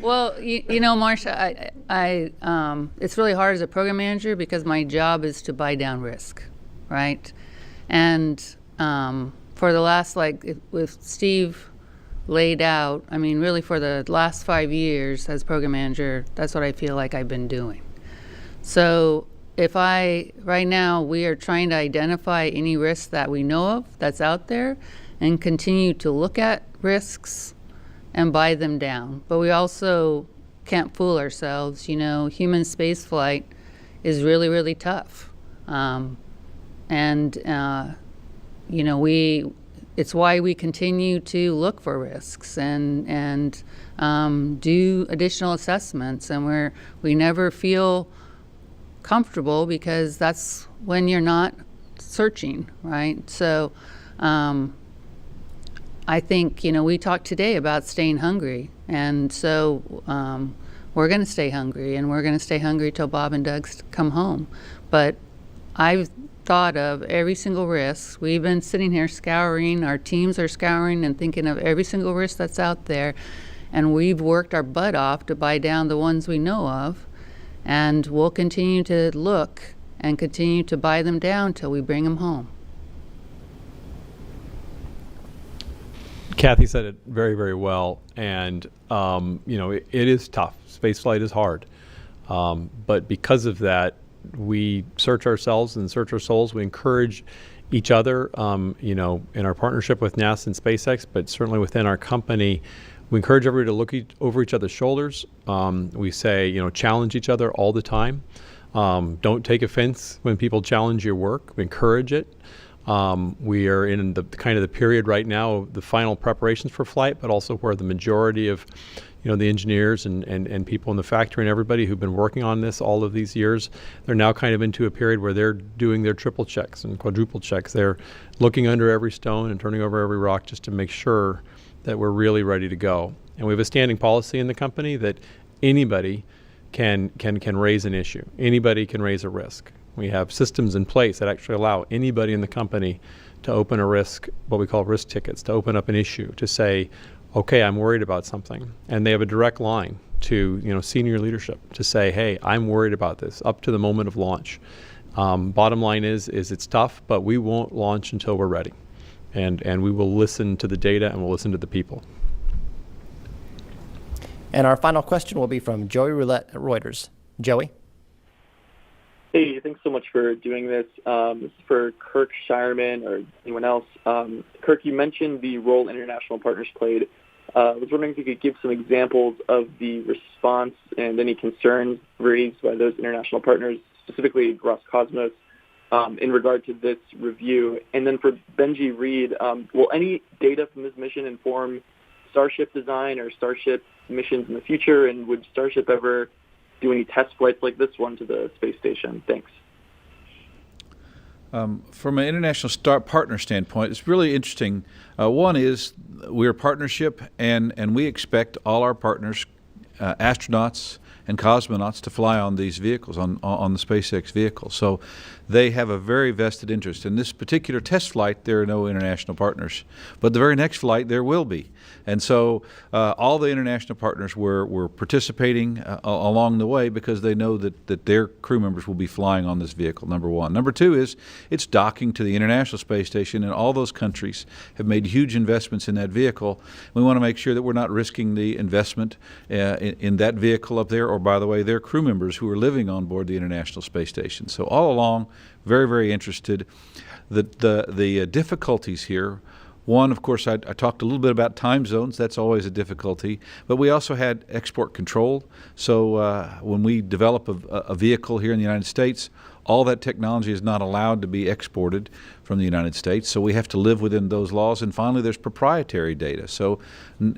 Well, you know, Marcia, it's really hard as a program manager because my job is to buy down risk, right? And for the last, with Steve laid out, I mean, really for the last 5 years as program manager, that's what I feel like I've been doing. So right now, we are trying to identify any risks that we know of that's out there and continue to look at risks and buy them down. But we also can't fool ourselves. You know, human space flight is really, really tough. You know, it's why we continue to look for risks and do additional assessments, and we never feel comfortable because that's when you're not searching, right? So I think, you know, we talked today about staying hungry, and so we're going to stay hungry, and we're going to stay hungry till Bob and Doug come home. But I've thought of every single risk. We've been sitting here scouring, our teams are scouring and thinking of every single risk that's out there, and we've worked our butt off to buy down the ones we know of. And we'll continue to look and continue to buy them down till we bring them home. Kathy said it very, very well, and it is tough. Spaceflight is hard, but because of that, we search ourselves and search our souls. We encourage each other, in our partnership with NASA and SpaceX, but certainly within our company, we encourage everybody to look over each other's shoulders. We say, challenge each other all the time. Don't take offense when people challenge your work. We encourage it. We are in the kind of the period right now of the final preparations for flight, but also where the majority of the engineers and people in the factory and everybody who've been working on this all of these years, they're now kind of into a period where they're doing their triple checks and quadruple checks. They're looking under every stone and turning over every rock just to make sure that we're really ready to go. And we have a standing policy in the company that anybody can raise an issue. Anybody can raise a risk. We have systems in place that actually allow anybody in the company to open a risk, what we call risk tickets, to open up an issue, to say, okay, I'm worried about something. And they have a direct line to senior leadership to say, hey, I'm worried about this, up to the moment of launch. Bottom line is it's tough, but we won't launch until we're ready. And we will listen to the data and we'll listen to the people. And our final question will be from Joey Roulette at Reuters. Joey? Hey, thanks so much for doing this. This is for Kirk Shireman or anyone else. Kirk, you mentioned the role international partners played. I was wondering if you could give some examples of the response and any concerns raised by those international partners, specifically Roscosmos, in regard to this review. And then for Benji Reed, will any data from this mission inform Starship design or Starship missions in the future? And would Starship ever do any test flights like this one to the space station? Thanks. From an international partner standpoint, it's really interesting. One is we're a partnership, and we expect all our partners, astronauts and cosmonauts, to fly on these vehicles, on the SpaceX vehicle. So they have a very vested interest. In this particular test flight, there are no international partners. But the very next flight, there will be. And so all the international partners were participating along the way because they know that their crew members will be flying on this vehicle, number one. Number two is it's docking to the International Space Station, and all those countries have made huge investments in that vehicle. We want to make sure that we're not risking the investment in that vehicle up there, or, by the way, their crew members who are living on board the International Space Station. So all along, very, very interested. The difficulties here, one, of course, I talked a little bit about time zones. That's always a difficulty. But we also had export control. So when we develop a vehicle here in the United States, all that technology is not allowed to be exported from the United States. So we have to live within those laws. And finally, there's proprietary data. So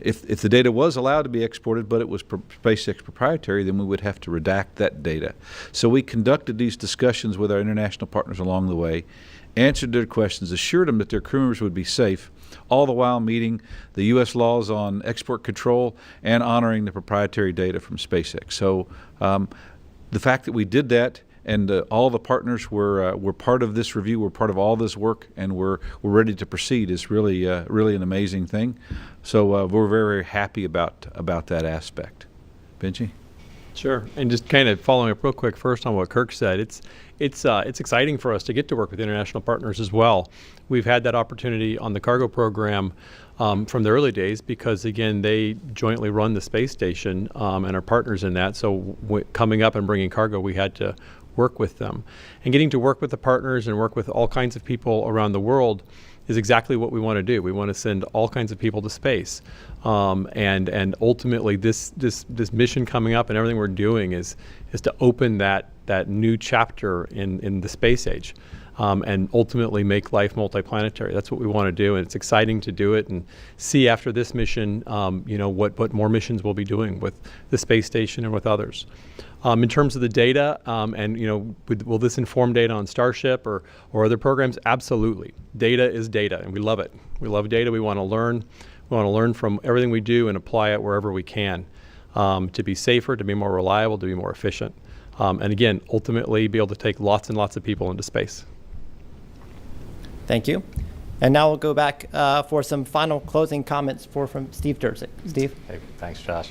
if the data was allowed to be exported, but it was SpaceX proprietary, then we would have to redact that data. So we conducted these discussions with our international partners along the way, answered their questions, assured them that their crew members would be safe, all the while meeting the U.S. laws on export control and honoring the proprietary data from SpaceX. So the fact that we did that, and all the partners were part of this review, were part of all this work, and we're ready to proceed is really an amazing thing. So we're very, very happy about that aspect. Benji? Sure. And just kind of following up real quick first on what Kirk said, it's exciting for us to get to work with international partners as well. We've had that opportunity on the cargo program from the early days because, again, they jointly run the space station and are partners in that. So coming up and bringing cargo, we had to work with them. And getting to work with the partners and work with all kinds of people around the world is exactly what we want to do. We want to send all kinds of people to space. And ultimately, this mission coming up and everything we're doing is to open that new chapter in the space age. And ultimately make life multiplanetary. That's what we want to do, and it's exciting to do it and see after this mission, what more missions we'll be doing with the space station and with others. In terms of the data, will this inform data on Starship or other programs? Absolutely. Data is data, and we love it. We love data. We want to learn. We want to learn from everything we do and apply it wherever we can to be safer, to be more reliable, to be more efficient, and again, ultimately be able to take lots and lots of people into space. Thank you. And now we'll go back for some final closing comments from Steve Durzik. Steve? Hey, thanks, Josh.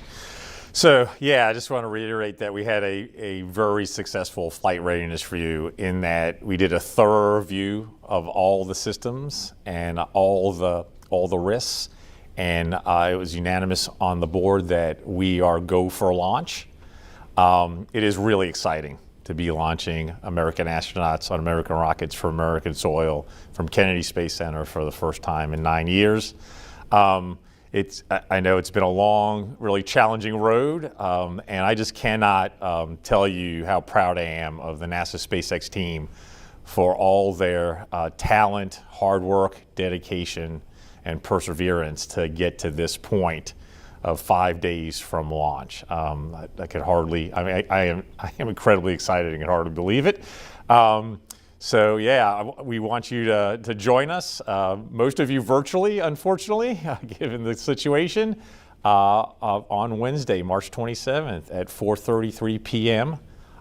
So, yeah, I just want to reiterate that we had a very successful flight readiness review in that we did a thorough review of all the systems and all the risks, and it was unanimous on the board that we are go for launch. It is really exciting to be launching American astronauts on American rockets for American soil from Kennedy Space Center for the first time in 9 years. I know it's been a long, really challenging road, and I just cannot tell you how proud I am of the NASA SpaceX team for all their talent, hard work, dedication, and perseverance to get to this point of 5 days from launch. I could hardly, I mean, I am incredibly excited and can hardly believe it. So yeah, we want you to join us, most of you virtually, unfortunately, given the situation, on Wednesday, March 27th at 4:33 p.m.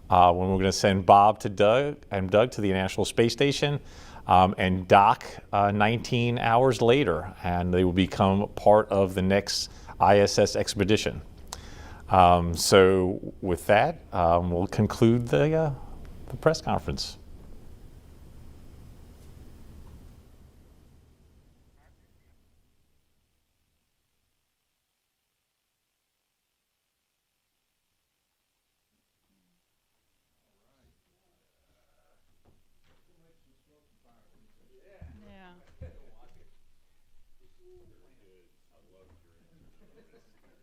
When we're going to send Bob to Doug to the International Space Station and dock 19 hours later, and they will become part of the next ISS expedition. So with that, we'll conclude the press conference.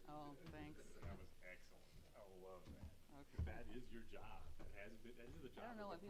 Oh, thanks. That was excellent. I love that. Okay. That is your job. That is the job. I don't know what